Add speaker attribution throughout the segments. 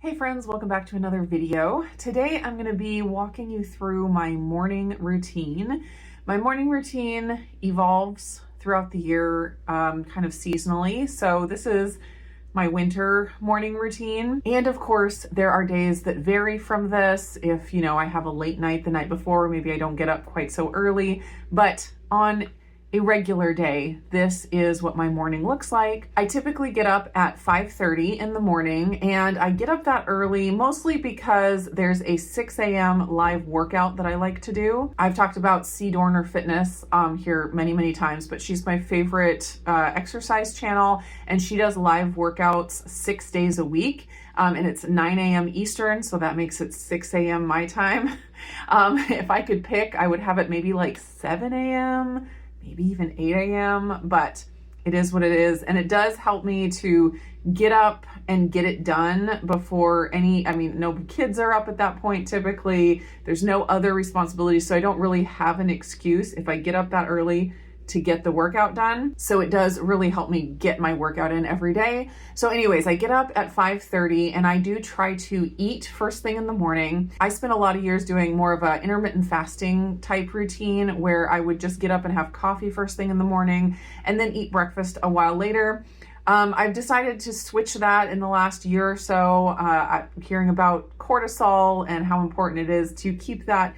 Speaker 1: Hey friends, welcome back to another video. Today I'm going to be walking you through my morning routine. My morning routine evolves throughout the year, kind of seasonally. So this is my winter morning routine. And of course, there are days that vary from this. If, I have a late night the night before, maybe I don't get up quite so early, but on a regular day, this is what my morning looks like. I typically get up at 5:30 in the morning, and I get up that early mostly because there's a 6 a.m. live workout that I like to do. I've talked about C. Dorner Fitness here many times, but she's my favorite exercise channel, and she does live workouts 6 days a week. And it's 9 a.m. Eastern, so that makes it 6 a.m. my time. If I could pick, I would have it maybe like 7 a.m., maybe even 8 a.m., but it is what it is. And it does help me to get up and get it done before no kids are up at that point typically. There's no other responsibilities, so I don't really have an excuse if I get up that early to get the workout done. So it does really help me get my workout in every day. So anyways, I get up at 5:30 and I do try to eat first thing in the morning. I spent a lot of years doing more of a intermittent fasting type routine where I would just get up and have coffee first thing in the morning and then eat breakfast a while later. I've decided to switch that in the last year or so, hearing about cortisol and how important it is to keep that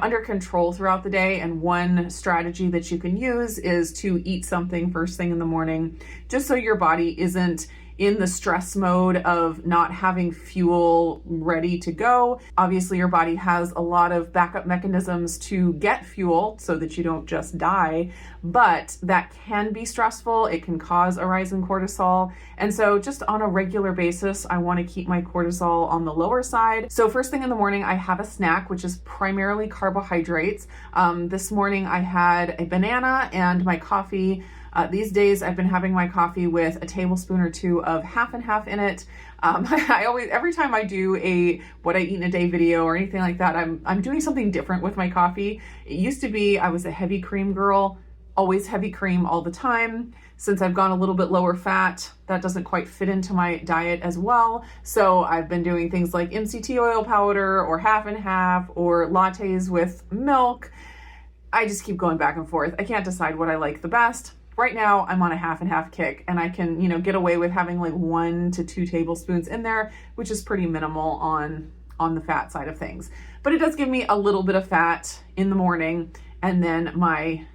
Speaker 1: under control throughout the day. And one strategy that you can use is to eat something first thing in the morning, just so your body isn't in the stress mode of not having fuel ready to go. Obviously, your body has a lot of backup mechanisms to get fuel so that you don't just die, but that can be stressful. It can cause a rise in cortisol. And so just on a regular basis, I want to keep my cortisol on the lower side. So first thing in the morning, I have a snack, which is primarily carbohydrates. This morning I had a banana and my coffee. These days I've been having my coffee with a tablespoon or two of half and half in it. Every time I do a what I eat in a day video or anything like that, I'm doing something different with my coffee. It used to be I was a heavy cream girl, always heavy cream all the time. Since I've gone a little bit lower fat, that doesn't quite fit into my diet as well. So I've been doing things like MCT oil powder or half and half or lattes with milk. I just keep going back and forth. I can't decide what I like the best. Right now, I'm on a half and half kick, and I can, get away with having like 1 to 2 tablespoons in there, which is pretty minimal on the fat side of things. But it does give me a little bit of fat in the morning, and then my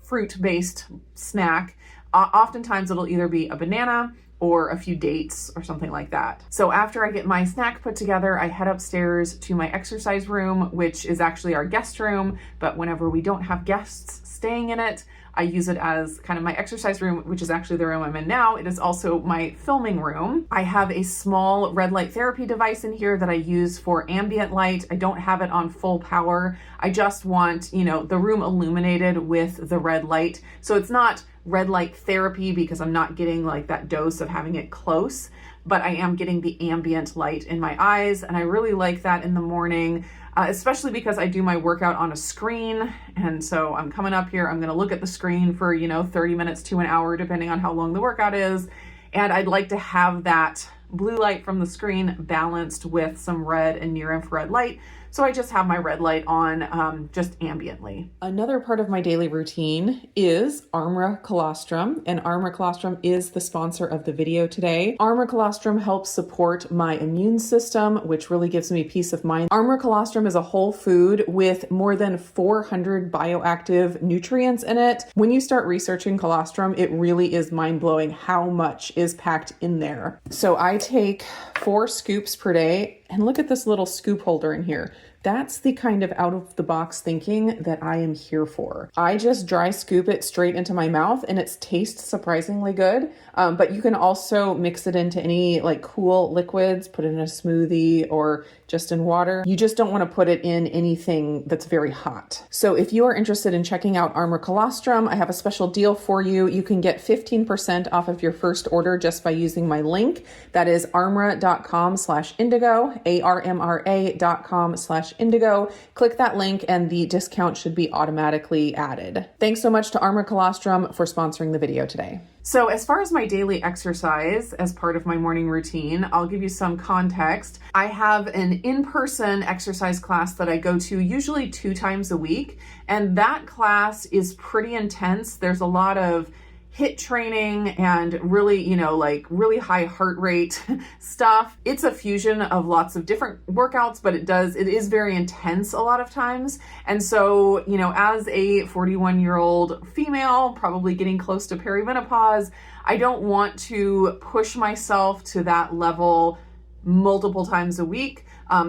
Speaker 1: fruit-based snack. Oftentimes, it'll either be a banana or a few dates or something like that. So after I get my snack put together, I head upstairs to my exercise room, which is actually our guest room, but whenever we don't have guests staying in it, I use it as kind of my exercise room, which is actually the room I'm in now. It is also my filming room. I have a small red light therapy device in here that I use for ambient light. I don't have it on full power. I just want, the room illuminated with the red light. So it's not red light therapy because I'm not getting like that dose of having it close, but I am getting the ambient light in my eyes. And I really like that in the morning, especially because I do my workout on a screen. And so I'm coming up here, I'm going to look at the screen for, 30 minutes to an hour, depending on how long the workout is. And I'd like to have that blue light from the screen balanced with some red and near infrared light. So I just have my red light on just ambiently. Another part of my daily routine is Armra Colostrum, and Armra Colostrum is the sponsor of the video today. Armra Colostrum helps support my immune system, which really gives me peace of mind. Armra Colostrum is a whole food with more than 400 bioactive nutrients in it. When you start researching colostrum, it really is mind-blowing how much is packed in there. So I take 4 scoops per day. And look at this little scoop holder in here. That's the kind of out of the box thinking that I am here for. I just dry scoop it straight into my mouth and it tastes surprisingly good. But you can also mix it into any like cool liquids, put it in a smoothie or just in water. You just don't want to put it in anything that's very hot. So if you are interested in checking out Armra Colostrum, I have a special deal for you. You can get 15% off of your first order just by using my link. That is armra.com/indigo, armra.com/indigo. Click that link and the discount should be automatically added. Thanks so much to Armra Colostrum for sponsoring the video today. So as far as my daily exercise as part of my morning routine, I'll give you some context. I have an in-person exercise class that I go to usually 2 times a week, and that class is pretty intense. There's a lot of HIIT training and really, like really high heart rate stuff. It's a fusion of lots of different workouts, but it is very intense a lot of times. And so, as a 41-year-old female, probably getting close to perimenopause, I don't want to push myself to that level multiple times a week.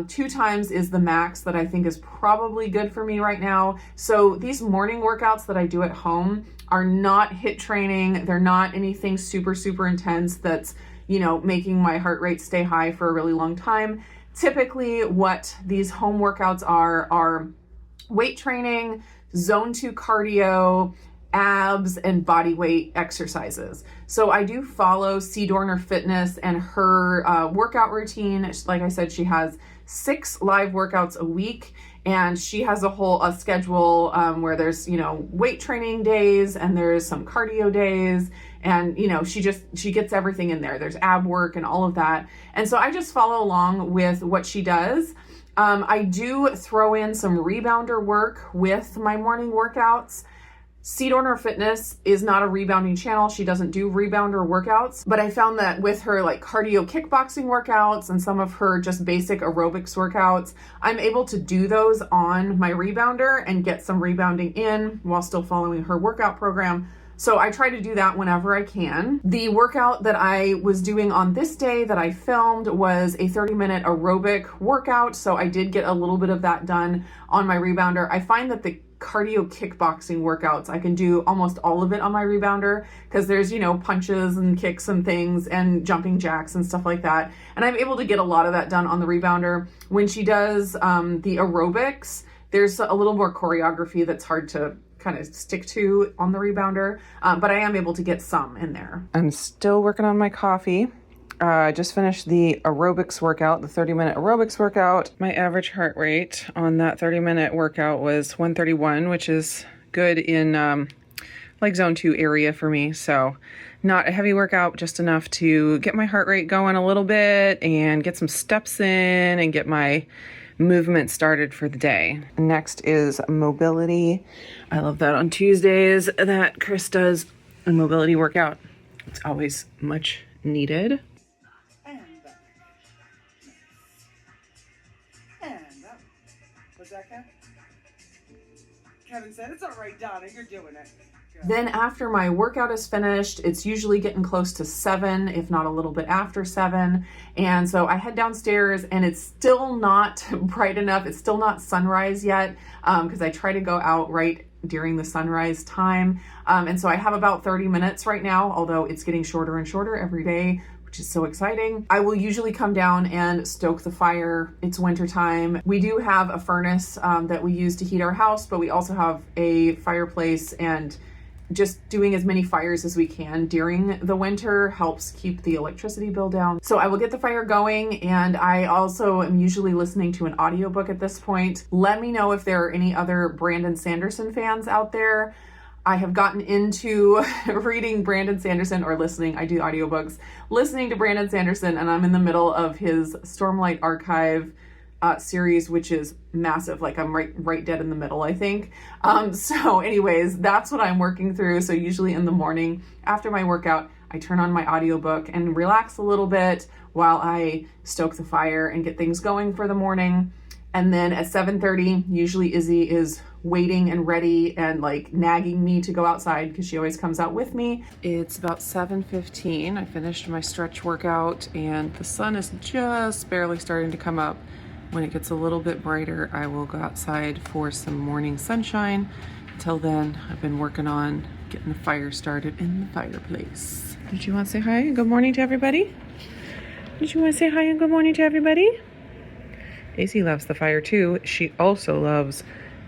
Speaker 1: 2 times is the max that I think is probably good for me right now. So these morning workouts that I do at home are not HIIT training. They're not anything super, super intense that's, making my heart rate stay high for a really long time. Typically what these home workouts are weight training, zone 2 cardio, abs, and body weight exercises. So I do follow C. Dorner Fitness and her workout routine. Like I said, she has 6 live workouts a week, and she has a schedule where there's, weight training days and there's some cardio days, and, she gets everything in there. There's ab work and all of that. And so I just follow along with what she does. I do throw in some rebounder work with my morning workouts. C. Dorner Fitness is not a rebounding channel. She doesn't do rebounder workouts, but I found that with her like cardio kickboxing workouts and some of her just basic aerobics workouts, I'm able to do those on my rebounder and get some rebounding in while still following her workout program. So I try to do that whenever I can. The workout that I was doing on this day that I filmed was a 30-minute aerobic workout. So I did get a little bit of that done on my rebounder. I find that the cardio kickboxing workouts, I can do almost all of it on my rebounder because there's, punches and kicks and things and jumping jacks and stuff like that. And I'm able to get a lot of that done on the rebounder. When she does the aerobics, there's a little more choreography that's hard to kind of stick to on the rebounder, but I am able to get some in there. I'm still working on my coffee. I just finished the aerobics workout, the 30-minute aerobics workout. My average heart rate on that 30-minute workout was 131, which is good in like zone 2 area for me. So not a heavy workout, just enough to get my heart rate going a little bit and get some steps in and get my movement started for the day. Next is mobility. I love that on Tuesdays that Chris does a mobility workout. It's always much needed.
Speaker 2: Was that Kevin? Kevin said, "It's all right, Donna, you're doing it." Good.
Speaker 1: Then after my workout is finished, it's usually getting close to 7, if not a little bit after 7. And so I head downstairs and it's still not bright enough. It's still not sunrise yet because I try to go out right during the sunrise time. And so I have about 30 minutes right now, although it's getting shorter and shorter every day, which is so exciting. I will usually come down and stoke the fire. It's winter time. We do have a furnace that we use to heat our house, but we also have a fireplace, and just doing as many fires as we can during the winter helps keep the electricity bill down. So I will get the fire going, and I also am usually listening to an audiobook at this point. Let me know if there are any other Brandon Sanderson fans out there. I have gotten into reading Brandon Sanderson, or listening, I do audiobooks, listening to Brandon Sanderson, and I'm in the middle of his Stormlight Archive series, which is massive. Like I'm right dead in the middle, I think. So anyways, that's what I'm working through. So usually in the morning after my workout, I turn on my audiobook and relax a little bit while I stoke the fire and get things going for the morning. And then at 7:30, usually Izzy is waiting and ready and like nagging me to go outside because she always comes out with me. It's about 7:15. I finished my stretch workout and the sun is just barely starting to come up. When it gets a little bit brighter, I will go outside for some morning sunshine. Until then, I've been working on getting the fire started in the fireplace. Did you want to say hi and good morning to everybody? Did you want to say hi and good morning to everybody? Daisy loves the fire too. She also loves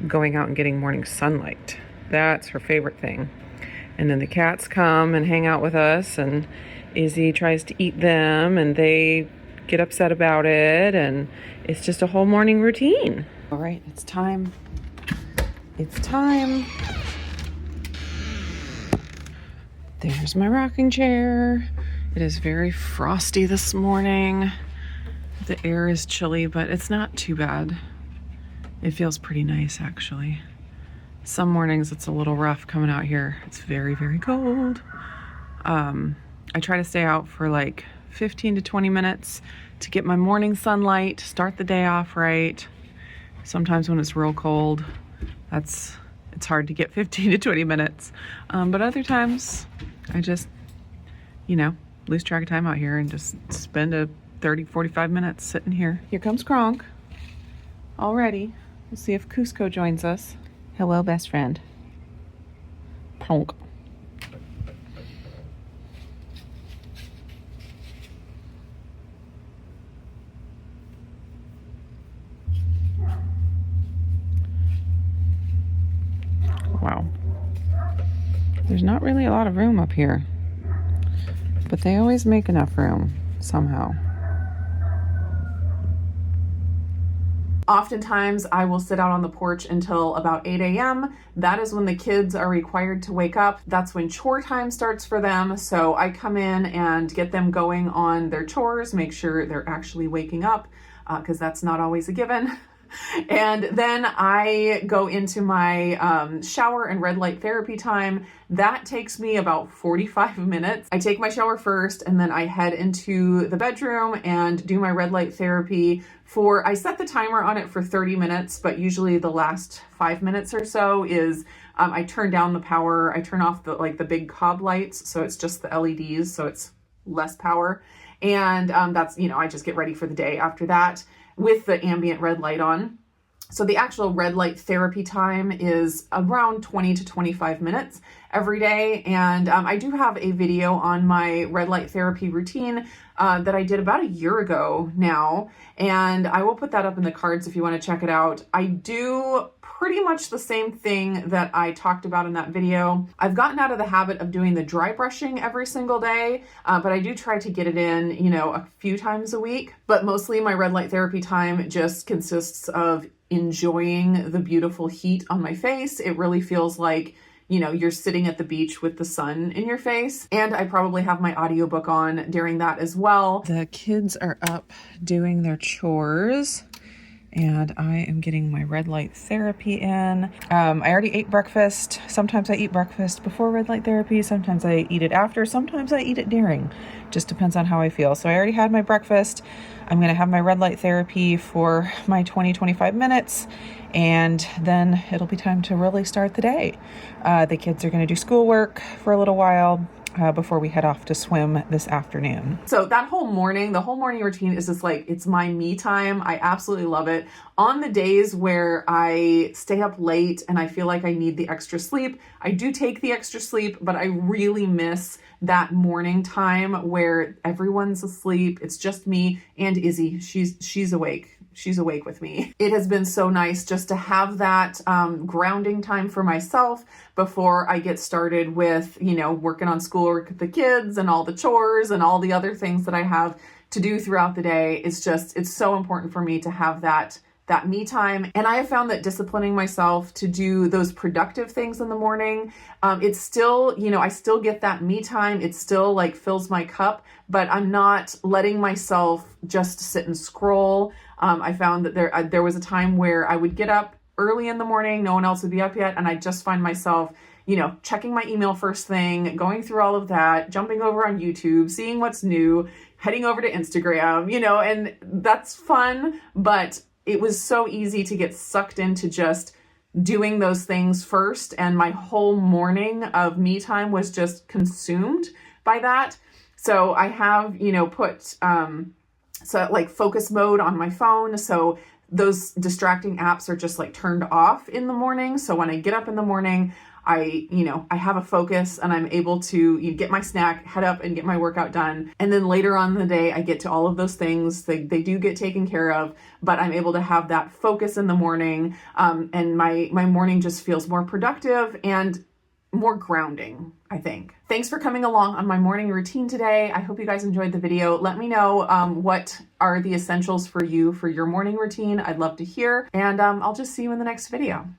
Speaker 1: going out and getting morning sunlight. That's her favorite thing. And then the cats come and hang out with us, and Izzy tries to eat them, and they get upset about it, and it's just a whole morning routine. All right, it's time. It's time. There's my rocking chair. It is very frosty this morning. The air is chilly, but it's not too bad. It feels pretty nice, actually. Some mornings it's a little rough coming out here. It's very, very cold. I try to stay out for like 15 to 20 minutes to get my morning sunlight, start the day off right. Sometimes when it's real cold, it's hard to get 15 to 20 minutes. But other times I just, lose track of time out here and just spend a 30, 45 minutes sitting here. Here comes Kronk already. We'll see if Cusco joins us. Hello, best friend. Plonk. Wow. There's not really a lot of room up here, but they always make enough room somehow. Oftentimes I will sit out on the porch until about 8 a.m. That is when the kids are required to wake up. That's when chore time starts for them. So I come in and get them going on their chores, make sure they're actually waking up, because that's not always a given. And then I go into my shower and red light therapy time. That takes me about 45 minutes. I take my shower first and then I head into the bedroom and do my red light therapy I set the timer on it for 30 minutes, but usually the last 5 minutes or so is I turn down the power. I turn off the big cob lights. So it's just the LEDs. So it's less power. And that's, I just get ready for the day after that with the ambient red light on. So the actual red light therapy time is around 20 to 25 minutes every day. And I do have a video on my red light therapy routine that I did about a year ago now. And I will put that up in the cards if you want to check it out. I do pretty much the same thing that I talked about in that video. I've gotten out of the habit of doing the dry brushing every single day, but I do try to get it in, a few times a week. But mostly my red light therapy time just consists of enjoying the beautiful heat on my face. It really feels like, you're sitting at the beach with the sun in your face. And I probably have my audiobook on during that as well. The kids are up doing their chores and I am getting my red light therapy in. I already ate breakfast. Sometimes I eat breakfast before red light therapy. Sometimes I eat it after. Sometimes I eat it during. Just depends on how I feel. So I already had my breakfast. I'm going to have my red light therapy for my 20-25 minutes. And then it'll be time to really start the day. The kids are going to do schoolwork for a little while before we head off to swim this afternoon. So the whole morning routine is just like, it's my me time. I absolutely love it. On the days where I stay up late and I feel like I need the extra sleep, I do take the extra sleep, but I really miss that morning time where everyone's asleep. It's just me and Izzy. She's awake. She's awake with me. It has been so nice just to have that grounding time for myself before I get started with, working on schoolwork with the kids and all the chores and all the other things that I have to do throughout the day. It's so important for me to have that me time. And I have found that disciplining myself to do those productive things in the morning, it's still, I still get that me time. It still fills my cup, but I'm not letting myself just sit and scroll. I found that there was a time where I would get up early in the morning, no one else would be up yet, and I just find myself, checking my email first thing, going through all of that, jumping over on YouTube, seeing what's new, heading over to Instagram, and that's fun, but it was so easy to get sucked into just doing those things first, and my whole morning of me time was just consumed by that. So I have, put focus mode on my phone. So those distracting apps are just turned off in the morning. So when I get up in the morning, I have a focus and I'm able to get my snack, head up and get my workout done. And then later on in the day, I get to all of those things. They do get taken care of, but I'm able to have that focus in the morning. And my morning just feels more productive and more grounding, I think. Thanks for coming along on my morning routine today. I hope you guys enjoyed the video. Let me know what are the essentials for you for your morning routine. I'd love to hear. And I'll just see you in the next video.